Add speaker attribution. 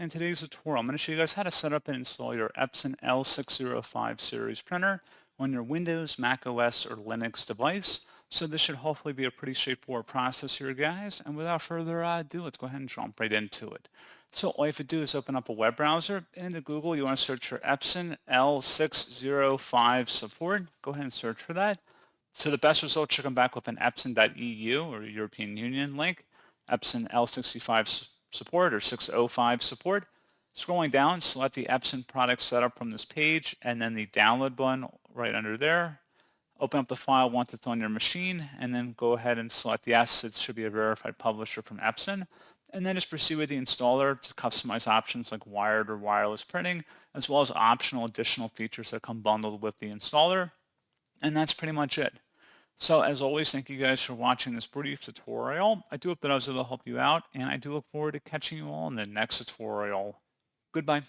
Speaker 1: In today's tutorial, I'm going to show you guys how to set up and install your Epson L605 series printer on your Windows, Mac OS, or Linux device. So this should hopefully be a pretty straightforward process here, guys. And without further ado, let's go ahead and jump right into it. So all you have to do is open up a web browser. Into Google, you want to search for Epson L605 support. Go ahead and search for that. So the best results should come back with an epson.eu or European Union link, Epson L65 support or 605 support. Scrolling down, select the Epson product setup from this page and then the download button right under there. Open up the file once it's on your machine and then go ahead and select yes, it should be a verified publisher from Epson. And then just proceed with the installer to customize options like wired or wireless printing, as well as optional additional features that come bundled with the installer. And that's pretty much it. So as always, thank you guys for watching this brief tutorial. I do hope that I was able to help you out, and I do look forward to catching you all in the next tutorial. Goodbye.